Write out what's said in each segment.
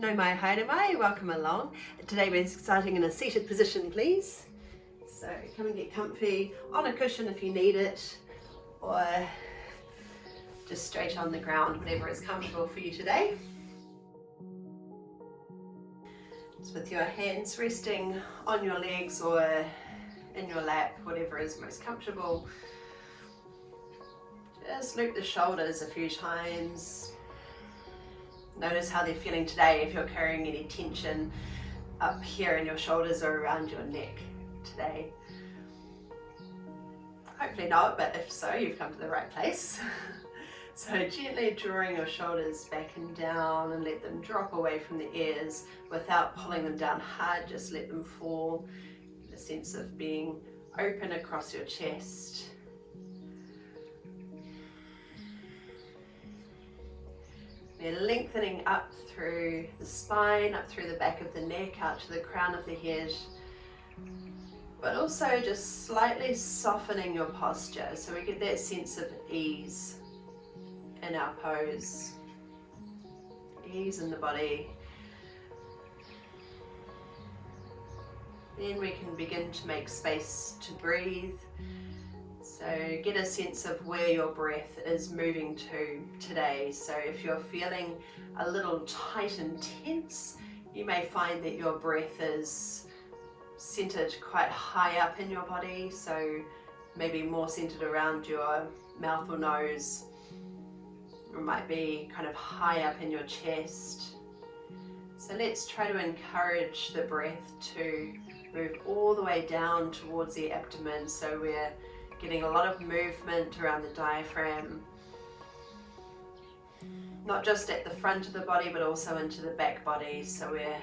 No mai, haere mai, welcome along. Today we're starting in a seated position, please. So come and get comfy on a cushion if you need it, or just straight on the ground, whatever is comfortable for you today. Just with your hands resting on your legs or in your lap, whatever is most comfortable. Just loop the shoulders a few times. Notice how they're feeling today, if you're carrying any tension up here in your shoulders or around your neck today. Hopefully not, but if so, you've come to the right place. So gently drawing your shoulders back and down and let them drop away from the ears without pulling them down hard, just let them fall. The sense of being open across your chest. We're lengthening up through the spine, up through the back of the neck, out to the crown of the head, but also just slightly softening your posture so we get that sense of ease in our pose, ease in the body. Then we can begin to make space to breathe. So get a sense of where your breath is moving to today. So if you're feeling a little tight and tense, you may find that your breath is centered quite high up in your body. So maybe more centered around your mouth or nose. Or it might be kind of high up in your chest. So let's try to encourage the breath to move all the way down towards the abdomen. So we're getting a lot of movement around the diaphragm, not just at the front of the body but also into the back body, so we're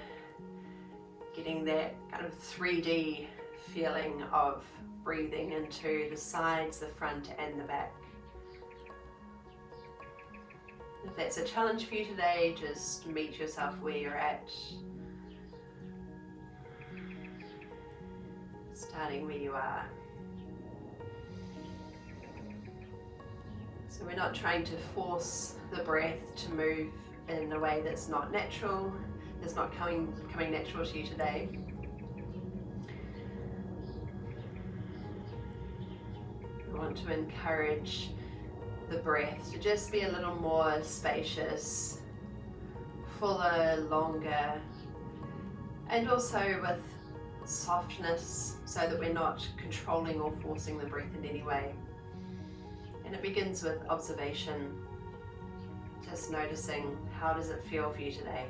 getting that kind of 3D feeling of breathing into the sides, the front and the back. If that's a challenge for you today, just meet yourself where you're at, starting where you are. So we're not trying to force the breath to move in a way that's not natural, that's not coming natural to you today. We want to encourage the breath to just be a little more spacious, fuller, longer, and also with softness so that we're not controlling or forcing the breath in any way. And it begins with observation, just noticing how does it feel for you today.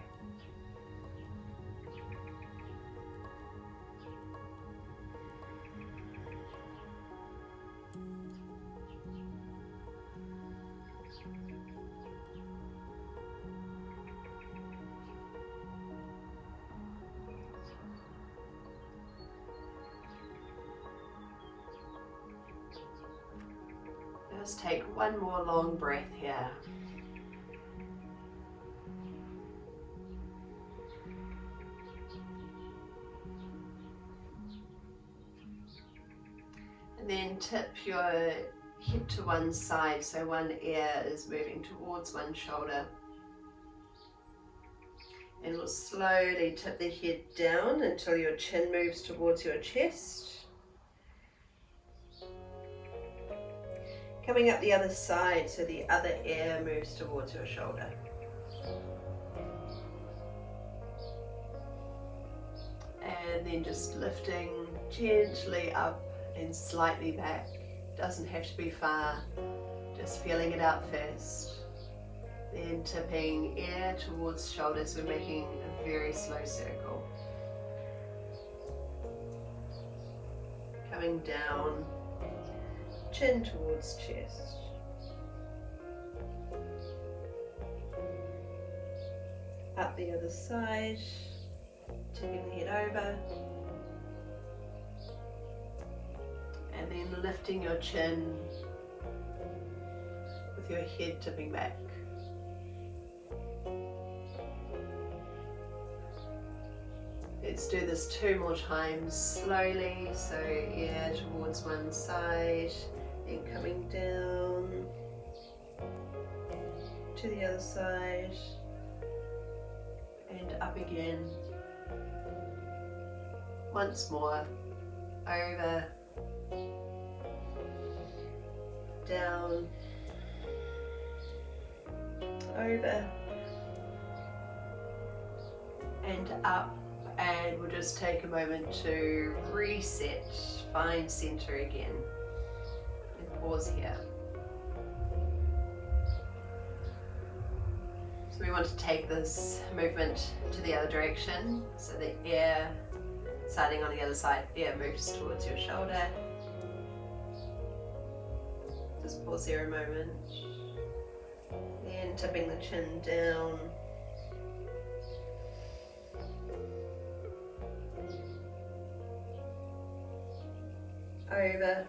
Just take one more long breath here. And then tip your head to one side, so one ear is moving towards one shoulder. And we'll slowly tip the head down until your chin moves towards your chest. Coming up the other side, so the other ear moves towards your shoulder. And then just lifting gently up and slightly back. Doesn't have to be far, just feeling it out first. Then tipping ear towards shoulder, so we're making a very slow circle. Coming down, chin towards chest. Up the other side, tipping the head over. And then lifting your chin with your head tipping back. Let's do this 2 more times slowly, so ear towards one side, then coming down to the other side, and up again. Once more, over, down, over, and up. And we'll just take a moment to reset, find center again, and pause here. So we want to take this movement to the other direction, so the air starting on the other side, air moves towards your shoulder. Just pause here a moment, then tipping the chin down. Over,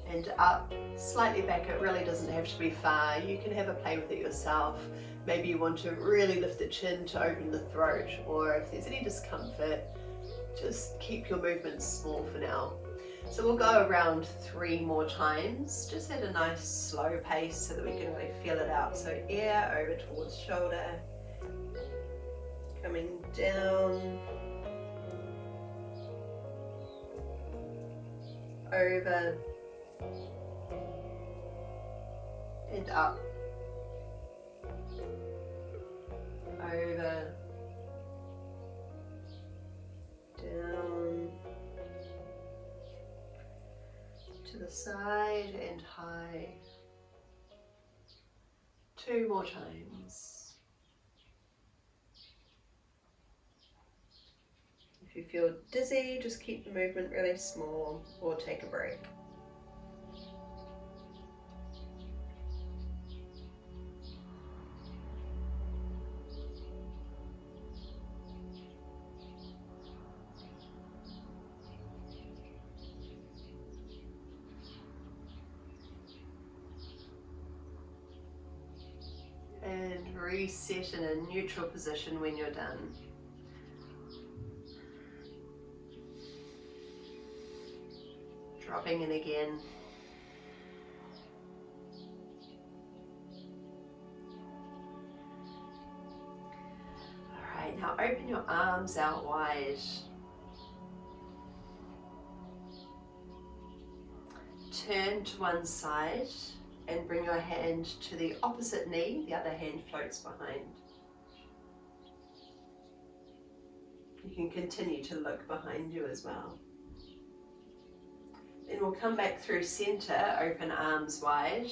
and up, slightly back. It really doesn't have to be far. You can have a play with it yourself. Maybe you want to really lift the chin to open the throat, or if there's any discomfort, just keep your movements small for now. So we'll go around 3 more times, just at a nice slow pace so that we can really feel it out. So air over towards shoulder, coming down, over, and up, over, down, to the side and high. 2 more times. If you feel dizzy, just keep the movement really small or take a break. And reset in a neutral position when you're done. Dropping in again. Alright, now open your arms out wide. Turn to one side and bring your hand to the opposite knee, the other hand floats behind. You can continue to look behind you as well. Then we'll come back through center, open arms wide.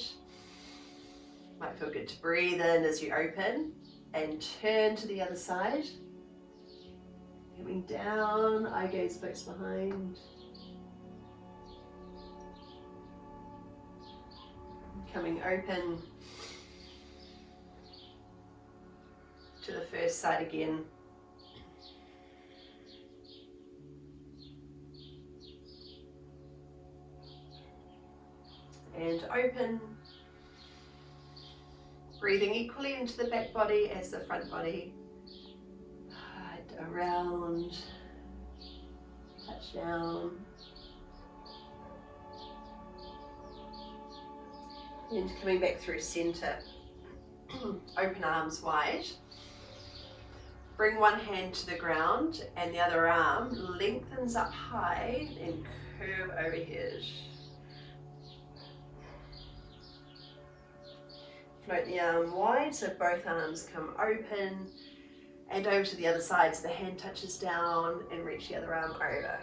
Might feel good to breathe in as you open and turn to the other side. Coming down, eye gaze focus behind. Coming open to the first side again. And open. Breathing equally into the back body as the front body. And around, touch down. And coming back through center. Open arms wide. Bring one hand to the ground and the other arm lengthens up high and curve overhead. Float the arm wide so both arms come open and over to the other side so the hand touches down and reach the other arm over.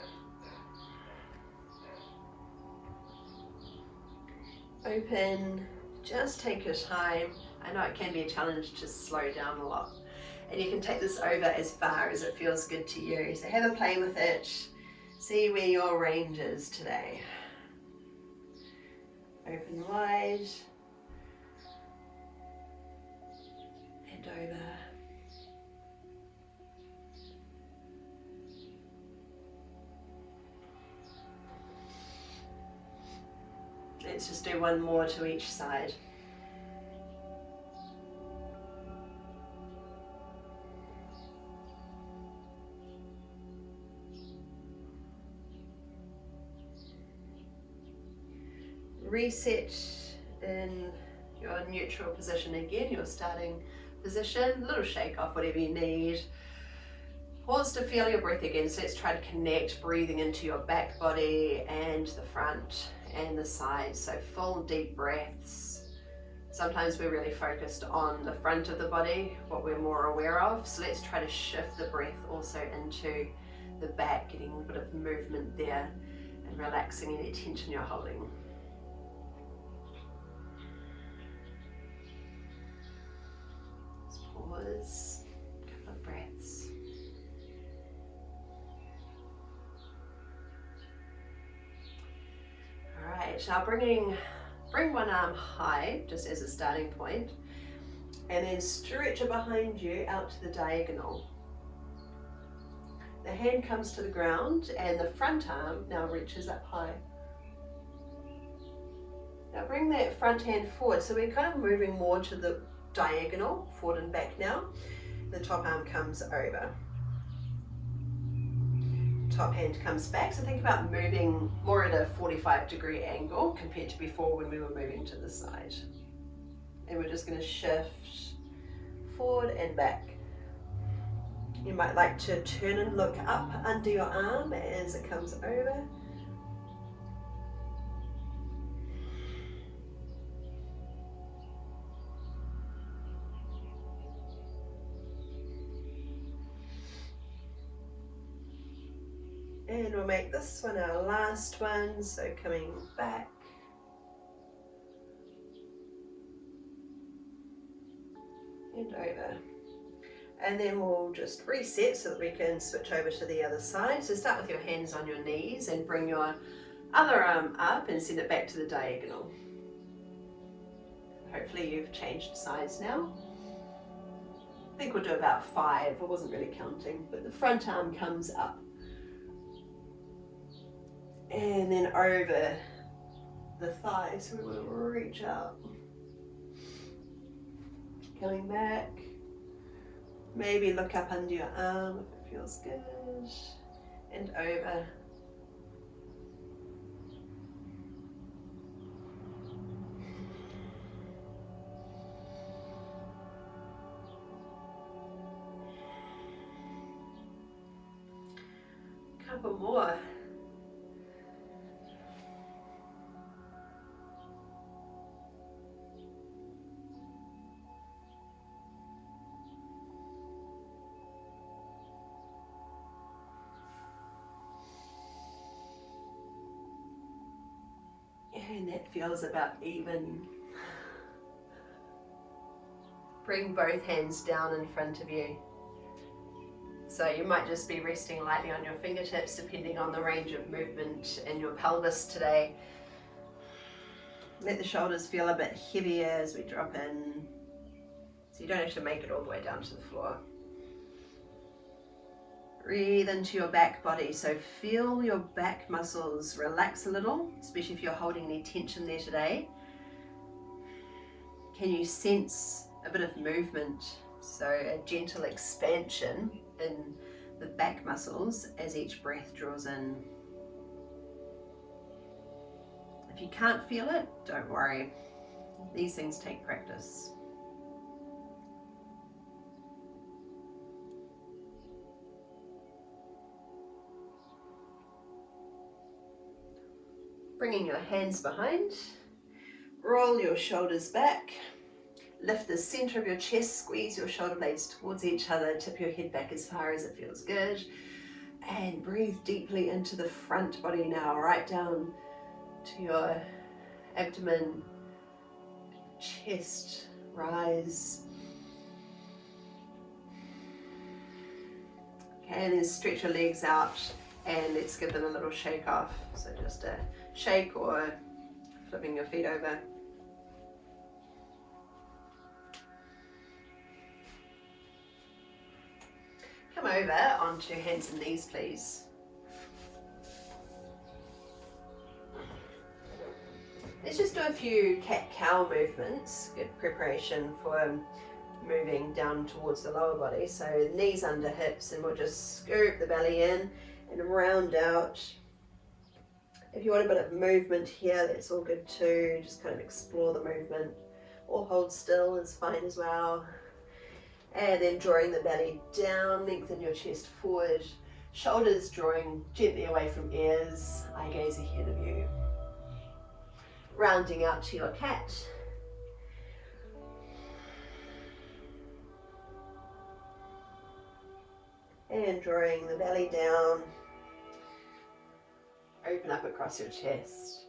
Open, just take your time. I know it can be a challenge to slow down a lot. And you can take this over as far as it feels good to you. So have a play with it. See where your range is today. Open wide. And over. Let's just do one more to each side. Reset in your neutral position again, your starting position. A little shake off, whatever you need. Pause to feel your breath again. So let's try to connect breathing into your back body and the front and the sides. So full deep breaths. Sometimes we're really focused on the front of the body, what we're more aware of. So let's try to shift the breath also into the back, getting a bit of movement there and relaxing any tension you're holding. Just pause, a couple of breaths. All right, now bring one arm high, just as a starting point, and then stretch it behind you out to the diagonal. The hand comes to the ground and the front arm now reaches up high. Now bring that front hand forward, so we're kind of moving more to the diagonal, forward and back now. The top arm comes over. Top hand comes back, so think about moving more at a 45-degree angle compared to before when we were moving to the side. And we're just going to shift forward and back. You might like to turn and look up under your arm as it comes over. And we'll make this one our last one, so coming back. And over. And then we'll just reset so that we can switch over to the other side. So start with your hands on your knees and bring your other arm up and send it back to the diagonal. Hopefully you've changed sides now. I think we'll do about 5, I wasn't really counting, but the front arm comes up. And then over the thigh, so we want to reach out. Coming back. Maybe look up under your arm if it feels good. And over. Couple more. And that feels about even. Bring both hands down in front of you. So you might just be resting lightly on your fingertips depending on the range of movement in your pelvis today. Let the shoulders feel a bit heavier as we drop in. So you don't have to make it all the way down to the floor. Breathe into your back body, so feel your back muscles relax a little, especially if you're holding any tension there today. Can you sense a bit of movement, so a gentle expansion in the back muscles as each breath draws in? If you can't feel it, don't worry. These things take practice. Bringing your hands behind, roll your shoulders back, lift the center of your chest, squeeze your shoulder blades towards each other, tip your head back as far as it feels good, and breathe deeply into the front body now, right down to your abdomen, chest, rise. Okay, and then stretch your legs out and let's give them a little shake off. So just a shake or flipping your feet over. Come over onto your hands and knees, please. Let's just do a few cat-cow movements. Good preparation for moving down towards the lower body. So knees under hips, and we'll just scoop the belly in and round out. If you want a bit of movement here, that's all good too. Just kind of explore the movement. or hold still is fine as well. And then drawing the belly down, lengthen your chest forward, shoulders drawing gently away from ears, eye gaze ahead of you. Rounding out to your cat. And drawing the belly down, open up across your chest.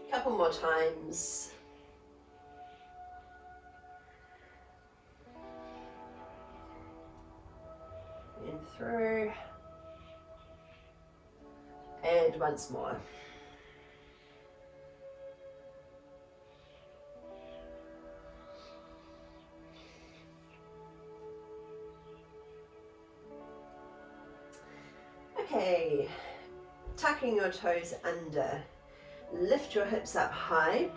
A couple more times. And through. And once more. Okay, tucking your toes under, lift your hips up high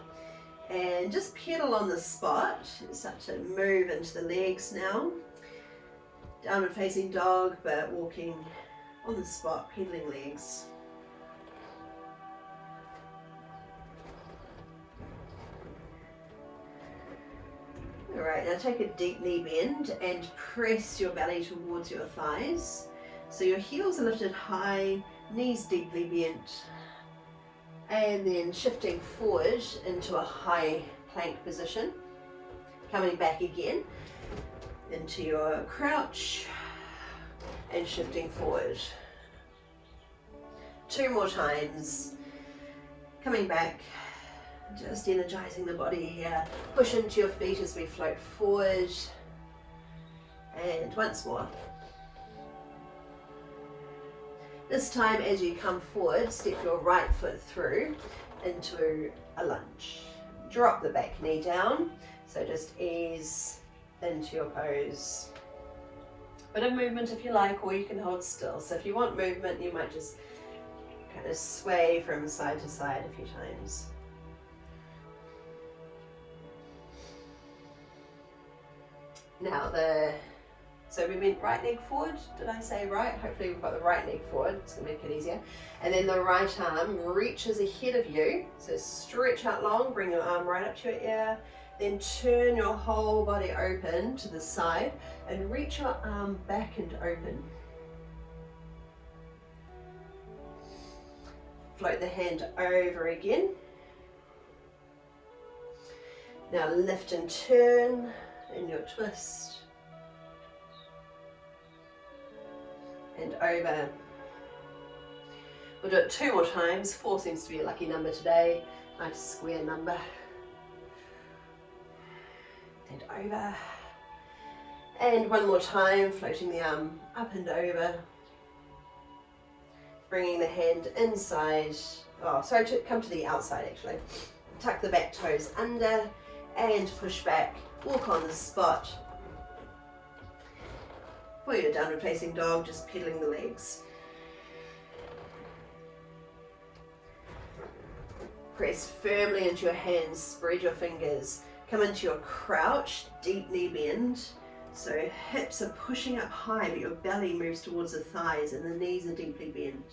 and just pedal on the spot. Start to move into the legs now. Downward facing dog, but walking on the spot, pedaling legs. Alright, now take a deep knee bend and press your belly towards your thighs. So your heels are lifted high, knees deeply bent, and then shifting forward into a high plank position. Coming back again into your crouch and shifting forward. 2 more times. Coming back, just energizing the body here. Push into your feet as we float forward. And once more. This time as you come forward, step your right foot through into a lunge. Drop the back knee down, so just ease into your pose. Bit of movement if you like, or you can hold still. So if you want movement, you might just kind of sway from side to side a few times. Now so we went right leg forward, did I say right? Hopefully we've got the right leg forward, it's gonna make it easier. And then the right arm reaches ahead of you, so stretch out long, bring your arm right up to your ear, then turn your whole body open to the side and reach your arm back and open. Float the hand over again. Now lift and turn in your twist. And over. We'll do it 2 more times. 4 seems to be a lucky number today. Nice square number. And over. And 1 more time, floating the arm up and over. Bringing the hand inside. Oh, sorry, to come to the outside actually. Tuck the back toes under and push back. Walk on the spot. For your downward facing dog, just pedaling the legs. Press firmly into your hands, spread your fingers. Come into your crouch, deep knee bend. So hips are pushing up high, but your belly moves towards the thighs and the knees are deeply bent.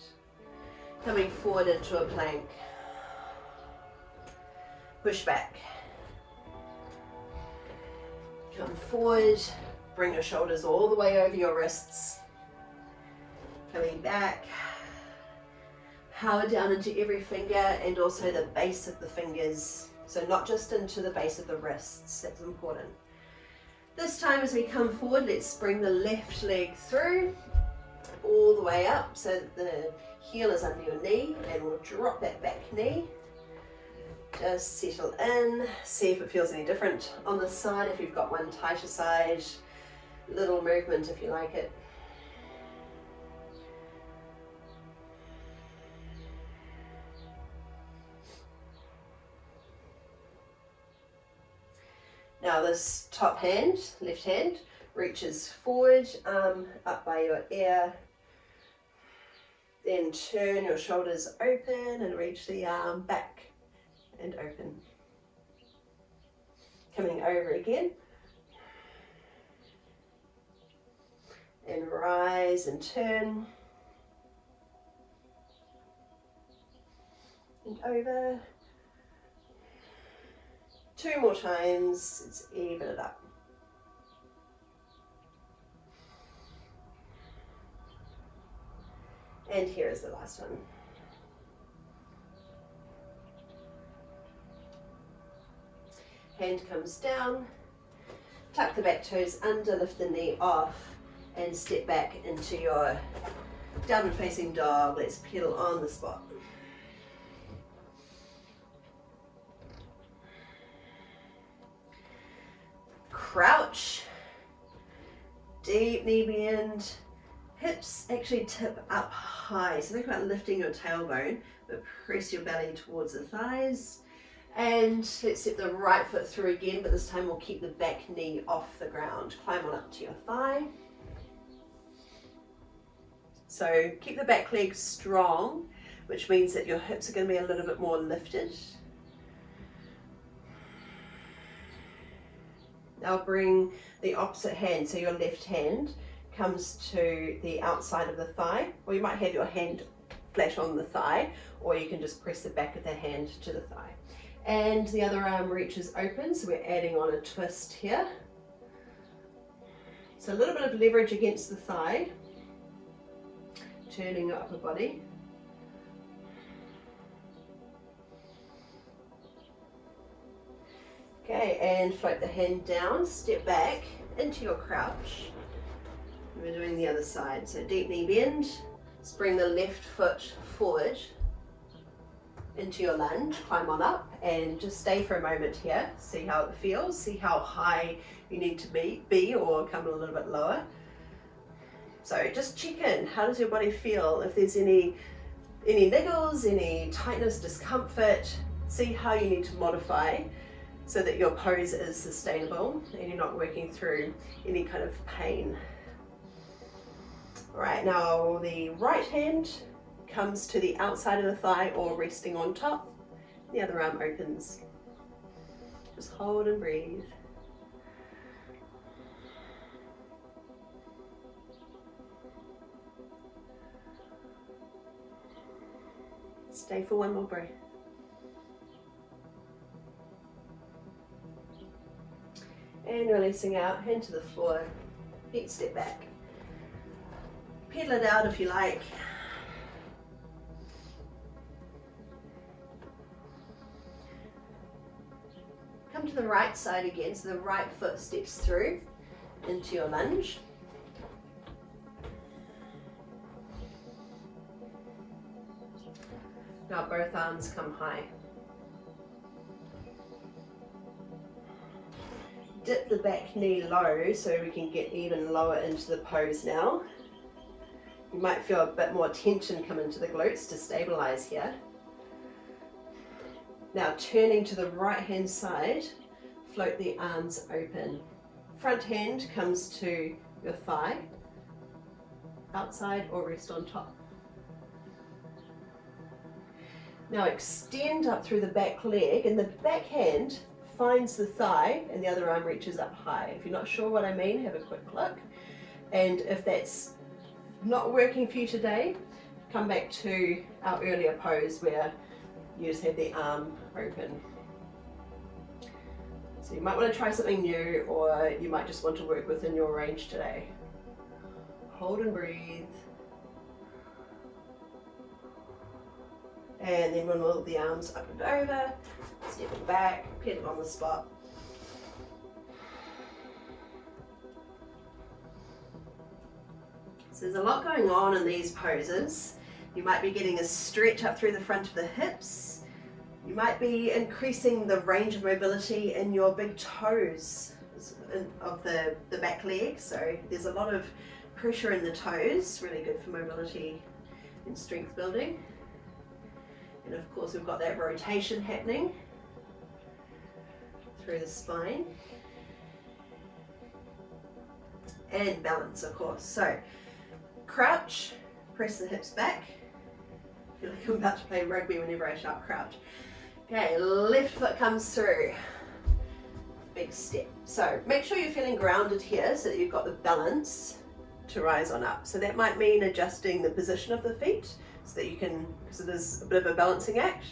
Coming forward into a plank. Push back. Come forward. Bring your shoulders all the way over your wrists. Coming back. Power down into every finger and also the base of the fingers. So not just into the base of the wrists, that's important. This time as we come forward, let's bring the left leg through, all the way up so that the heel is under your knee, and we'll drop that back knee. Just settle in, see if it feels any different on the side, if you've got one tighter side. Little movement if you like it. Now this top hand, left hand, reaches forward, arm up by your ear. Then turn your shoulders open and reach the arm back and open. Coming over again. And rise and turn. And over. 2 more times, let's even it up. And here is the last one. Hand comes down, tuck the back toes under, lift the knee off, and step back into your downward facing dog. Let's pedal on the spot. Crouch, deep knee bend, hips actually tip up high. So think about lifting your tailbone, but press your belly towards the thighs. And let's step the right foot through again, but this time we'll keep the back knee off the ground. Climb on up to your thigh. So keep the back leg strong, which means that your hips are going to be a little bit more lifted. Now bring the opposite hand, so your left hand comes to the outside of the thigh, or you might have your hand flat on the thigh, or you can just press the back of the hand to the thigh. And the other arm reaches open, so we're adding on a twist here. So a little bit of leverage against the thigh, turning your upper body. Okay, and float the hand down, step back into your crouch. We're doing the other side, so deep knee bend, let's bring the left foot forward into your lunge, climb on up, and just stay for a moment here, see how it feels, see how high you need to be or come a little bit lower. So just check in, how does your body feel? If there's any niggles, any tightness, discomfort, see how you need to modify so that your pose is sustainable and you're not working through any kind of pain. All right, now the right hand comes to the outside of the thigh or resting on top. The other arm opens. Just hold and breathe. Stay for one more breath. And releasing out, hand to the floor, feet step back. Pedal it out if you like. Come to the right side again, so the right foot steps through into your lunge. Now both arms come high. Dip the back knee low so we can get even lower into the pose now. You might feel a bit more tension come into the glutes to stabilize here. Now turning to the right hand side, float the arms open. Front hand comes to your thigh, outside or rest on top. Now extend up through the back leg, and the back hand finds the thigh and the other arm reaches up high. If you're not sure what I mean, have a quick look. And if that's not working for you today, come back to our earlier pose where you just have the arm open. So you might want to try something new, or you might just want to work within your range today. Hold and breathe. And then we'll move the arms up and over, stepping back, pedal on the spot. So there's a lot going on in these poses. You might be getting a stretch up through the front of the hips. You might be increasing the range of mobility in your big toes of the back leg. So there's a lot of pressure in the toes, really good for mobility and strength building. And of course we've got that rotation happening through the spine. And balance, of course. So crouch, press the hips back. I feel like I'm about to play rugby whenever I shout crouch. Okay, left foot comes through. Big step. So make sure you're feeling grounded here so that you've got the balance to rise on up. So that might mean adjusting the position of the feet so that you can, because it is a bit of a balancing act.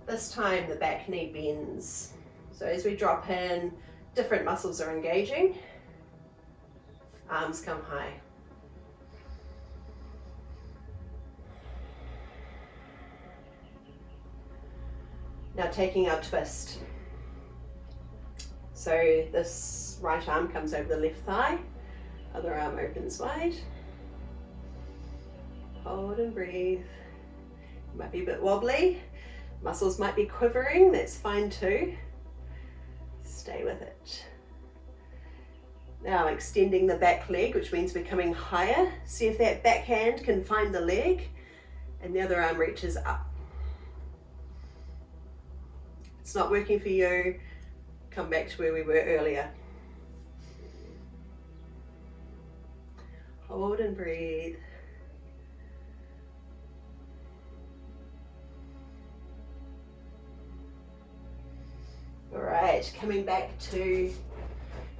This time the back knee bends. So as we drop in, different muscles are engaging. Arms come high. Now taking our twist. So this right arm comes over the left thigh, other arm opens wide. Hold and breathe. You might be a bit wobbly, muscles might be quivering, that's fine too. Stay with it. Now extending the back leg, which means we're coming higher. See if that back hand can find the leg and the other arm reaches up. If it's not working for you, come back to where we were earlier. Hold and breathe. All right, coming back to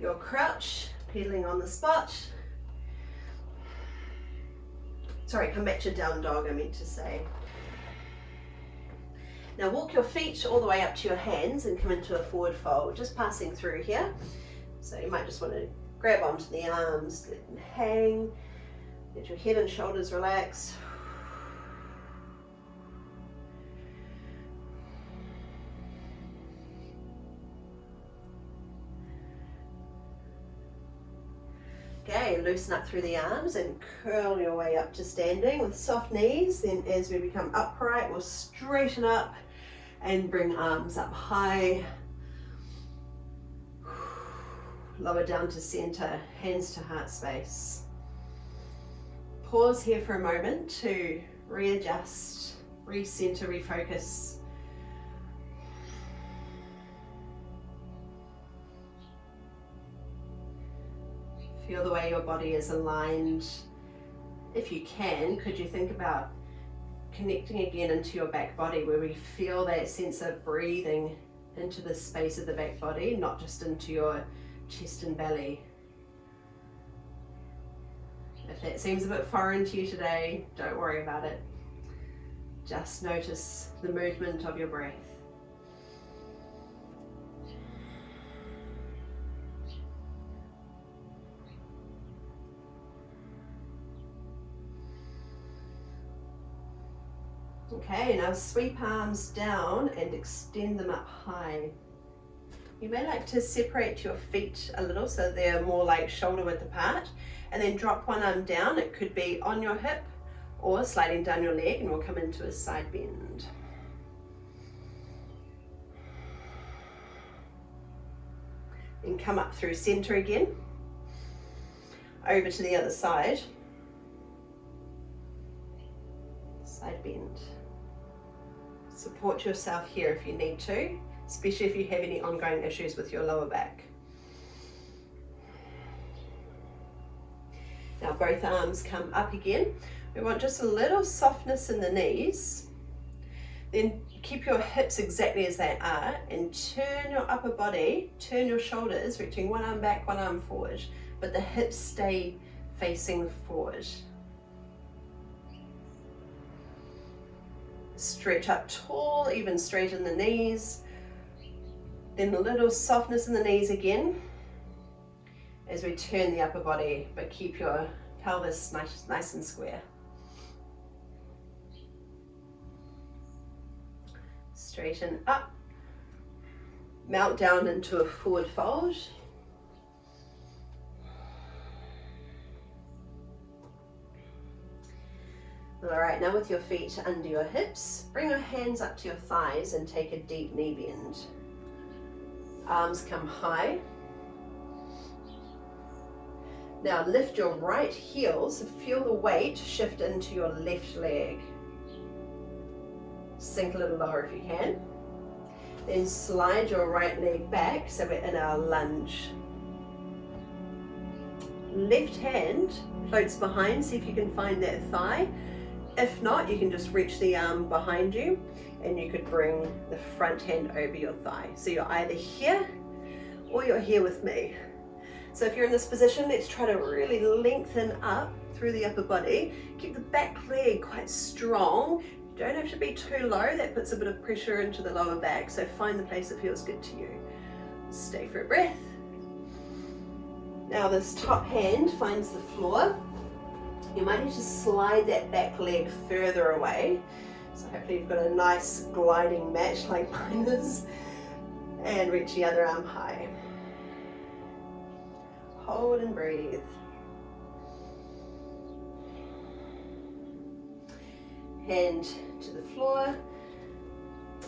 your crouch, pedaling on the spot. Sorry, come back to down dog, I meant to say. Now walk your feet all the way up to your hands and come into a forward fold, just passing through here. So you might just want to grab onto the arms, let them hang, let your head and shoulders relax. Okay, loosen up through the arms and curl your way up to standing with soft knees. Then as we become upright, we'll straighten up and bring arms up high. Lower down to center, hands to heart space. Pause here for a moment to readjust, recenter, refocus. Feel the way your body is aligned. If you can, could you think about connecting again into your back body where we feel that sense of breathing into the space of the back body, not just into your chest and belly. If that seems a bit foreign to you today, don't worry about it. Just notice the movement of your breath. Okay, now sweep arms down and extend them up high. You may like to separate your feet a little so they're more like shoulder width apart, and then drop one arm down. It could be on your hip or sliding down your leg, and we'll come into a side bend. And come up through center again, over to the other side. Side bend. Support yourself here if you need to, especially if you have any ongoing issues with your lower back. Now both arms come up again. We want just a little softness in the knees. Then keep your hips exactly as they are and turn your upper body, turn your shoulders, reaching one arm back, one arm forward, but the hips stay facing forward. Stretch up tall, even straighten the knees. Then a little softness in the knees again as we turn the upper body, but keep your pelvis nice and square. Straighten up, mount down into a forward fold. All right, now with your feet under your hips, bring your hands up to your thighs and take a deep knee bend. Arms come high. Now lift your right heel, so feel the weight shift into your left leg. Sink a little lower if you can. Then slide your right leg back, so we're in our lunge. Left hand floats behind, see if you can find that thigh. If not, you can just reach the arm behind you and you could bring the front hand over your thigh. So you're either here or you're here with me. So if you're in this position, let's try to really lengthen up through the upper body. Keep the back leg quite strong. You don't have to be too low, that puts a bit of pressure into the lower back, so find the place that feels good to you. Stay for a breath. Now this top hand finds the floor. You might need to slide that back leg further away. So hopefully you've got a nice gliding mat like mine is. And reach the other arm high. Hold and breathe. Hand to the floor.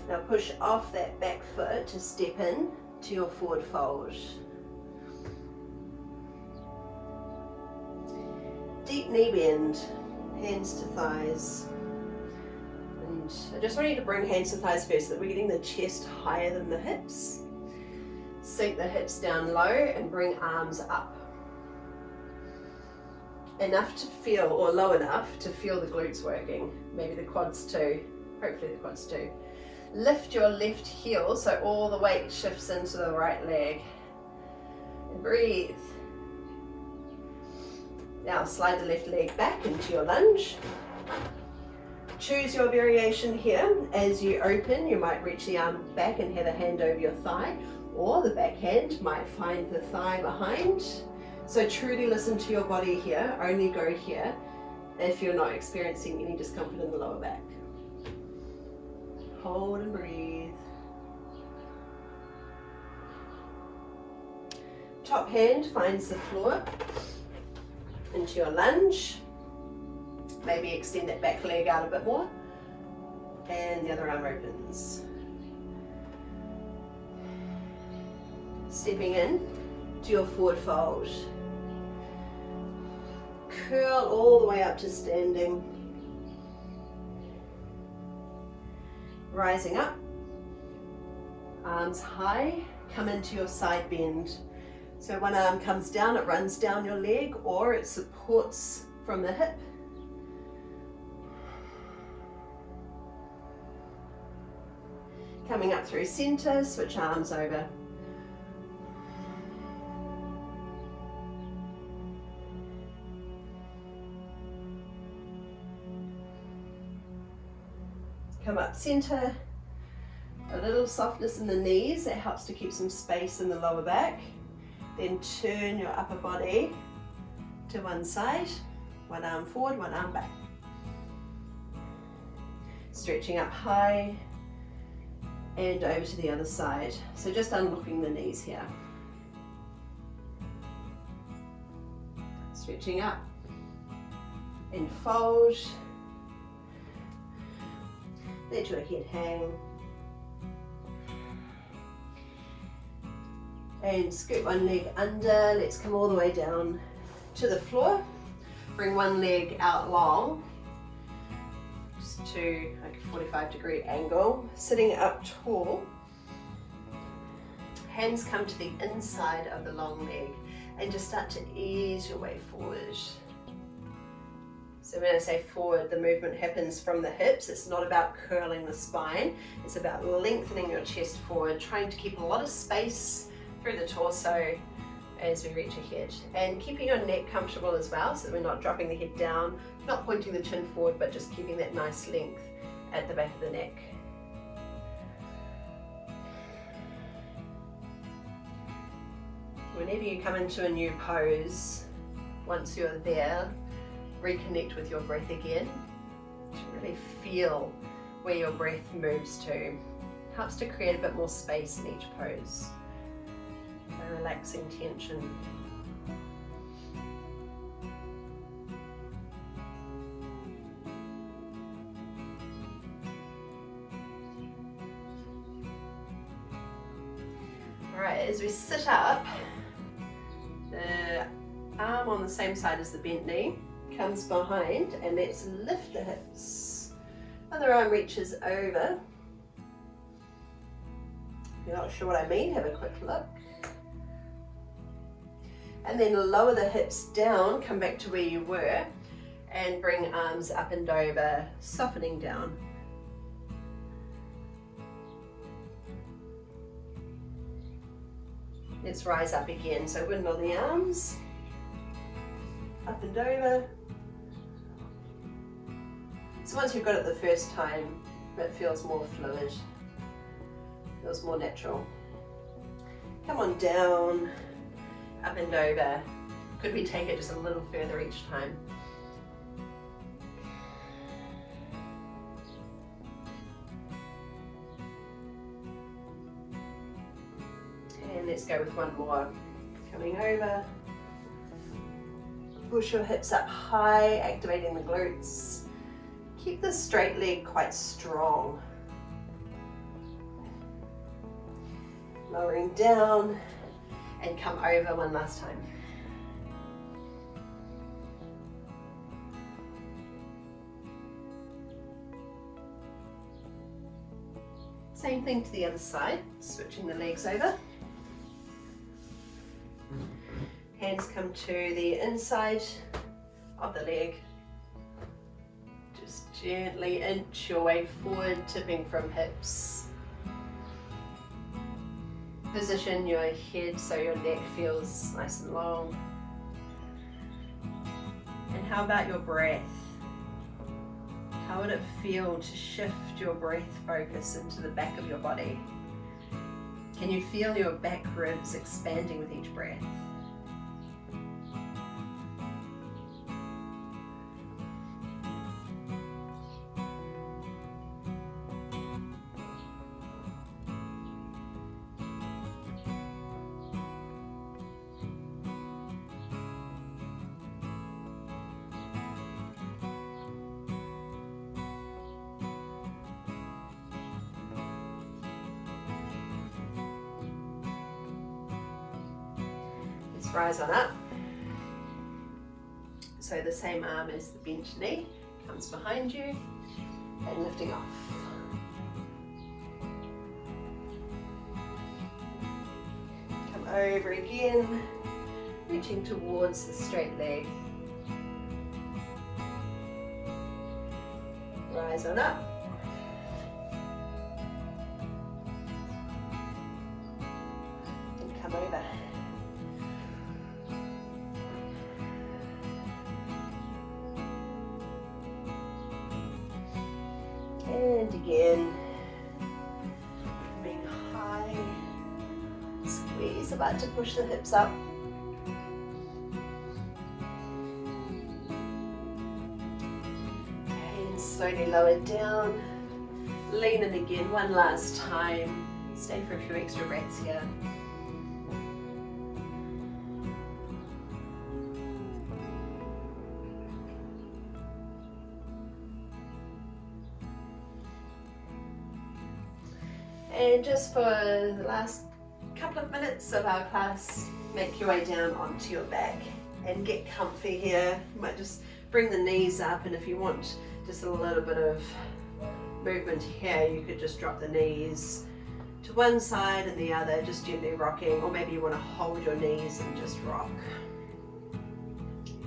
Now push off that back foot to step in to your forward fold. Deep knee bend, hands to thighs. And I just want you to bring hands to thighs first so that we're getting the chest higher than the hips. Sink the hips down low and bring arms up. Enough to feel, or low enough to feel the glutes working. Maybe the quads too, hopefully the quads too. Lift your left heel so all the weight shifts into the right leg. And breathe. Now slide the left leg back into your lunge. Choose your variation here. As you open, you might reach the arm back and have a hand over your thigh, or the back hand might find the thigh behind. So truly listen to your body here. Only go here if you're not experiencing any discomfort in the lower back. Hold and breathe. Top hand finds the floor. Into your lunge. Maybe extend that back leg out a bit more. And the other arm opens. Stepping in to your forward fold. Curl all the way up to standing. Rising up. Arms high. Come into your side bend. So one arm comes down, it runs down your leg, or it supports from the hip. Coming up through center, switch arms over. Come up center, a little softness in the knees, that helps to keep some space in the lower back. Then turn your upper body to one side, one arm forward, one arm back. Stretching up high and over to the other side. So just unlocking the knees here. Stretching up and fold. Let your head hang. And scoot one leg under. Let's come all the way down to the floor. Bring one leg out long, just to like a 45-degree angle. Sitting up tall. Hands come to the inside of the long leg and just start to ease your way forward. So when I say forward, the movement happens from the hips. It's not about curling the spine. It's about lengthening your chest forward, trying to keep a lot of space through the torso as we reach ahead. And keeping your neck comfortable as well, so that we're not dropping the head down, not pointing the chin forward, but just keeping that nice length at the back of the neck. Whenever you come into a new pose, once you're there, reconnect with your breath again to really feel where your breath moves to. Helps to create a bit more space in each pose. A relaxing tension. Alright, as we sit up, the arm on the same side as the bent knee comes behind, and let's lift the hips. Other arm reaches over. If you're not sure what I mean, have a quick look. And then lower the hips down, come back to where you were, and bring arms up and over, softening down. Let's rise up again. So windmill the arms, up and over. So once you've got it the first time, it feels more fluid, feels more natural. Come on down, up and over. Could we take it just a little further each time? And let's go with one more. Coming over. Push your hips up high, activating the glutes. Keep the straight leg quite strong. Lowering down and come over one last time. Same thing to the other side, switching the legs over. Hands come to the inside of the leg. Just gently inch your way forward, tipping from hips. Position your head so your neck feels nice and long. And how about your breath? How would it feel to shift your breath focus into the back of your body? Can you feel your back ribs expanding with each breath? Rise on up. So the same arm as the bent knee comes behind you and lifting off. Come over again, reaching towards the straight leg. Rise on up. And come over. And again, being high, squeeze, about to push the hips up. And slowly lower down, lean in again one last time. Stay for a few extra breaths here. And just for the last couple of minutes of our class, make your way down onto your back and get comfy here. You might just bring the knees up, and if you want just a little bit of movement here, you could just drop the knees to one side and the other, just gently rocking, or maybe you want to hold your knees and just rock.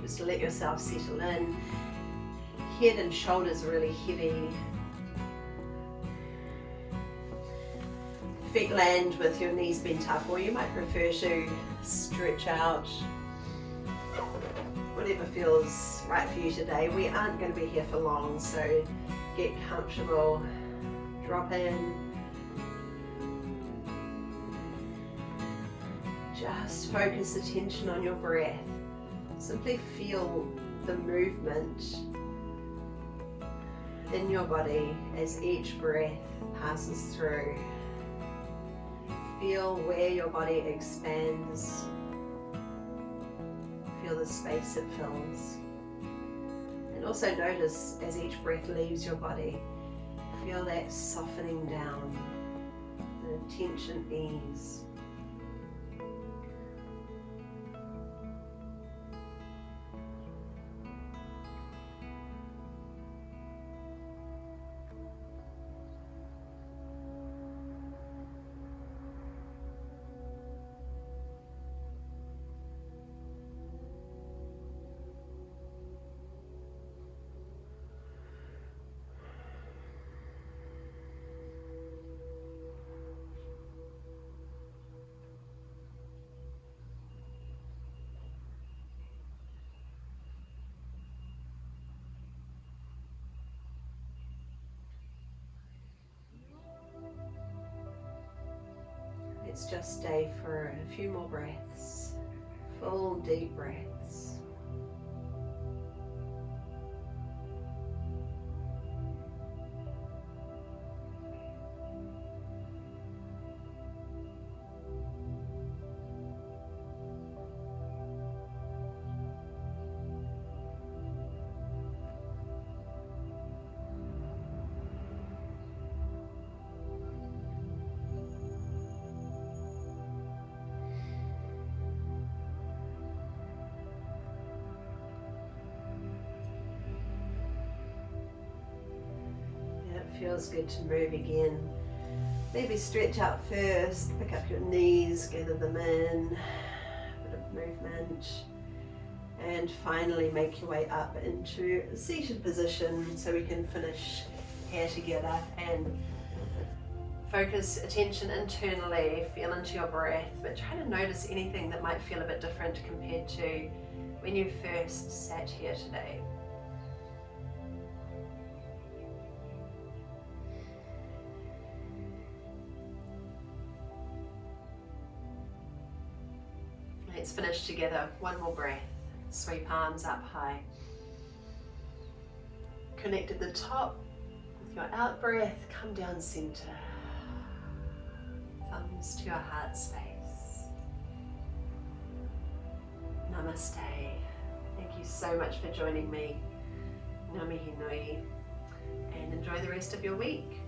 Just to let yourself settle in. Head and shoulders are really heavy. Feet land with your knees bent up, or you might prefer to stretch out. Whatever feels right for you today. We aren't going to be here for long, so get comfortable. Drop in. Just focus attention on your breath. Simply feel the movement in your body as each breath passes through. Feel where your body expands. Feel the space it fills. And also notice as each breath leaves your body, feel that softening down, the tension ease. Let's just stay for a few more breaths. Full deep breaths. Feels good to move again. Maybe stretch out first, pick up your knees, gather them in, a bit of movement, and finally make your way up into a seated position so we can finish here together and focus attention internally, feel into your breath, but try to notice anything that might feel a bit different compared to when you first sat here today. Let's finish together. One more breath. Sweep arms up high. Connect at the top with your out breath. Come down center. Thumbs to your heart space. Namaste. Thank you so much for joining me. Ngā mihi nui. And enjoy the rest of your week.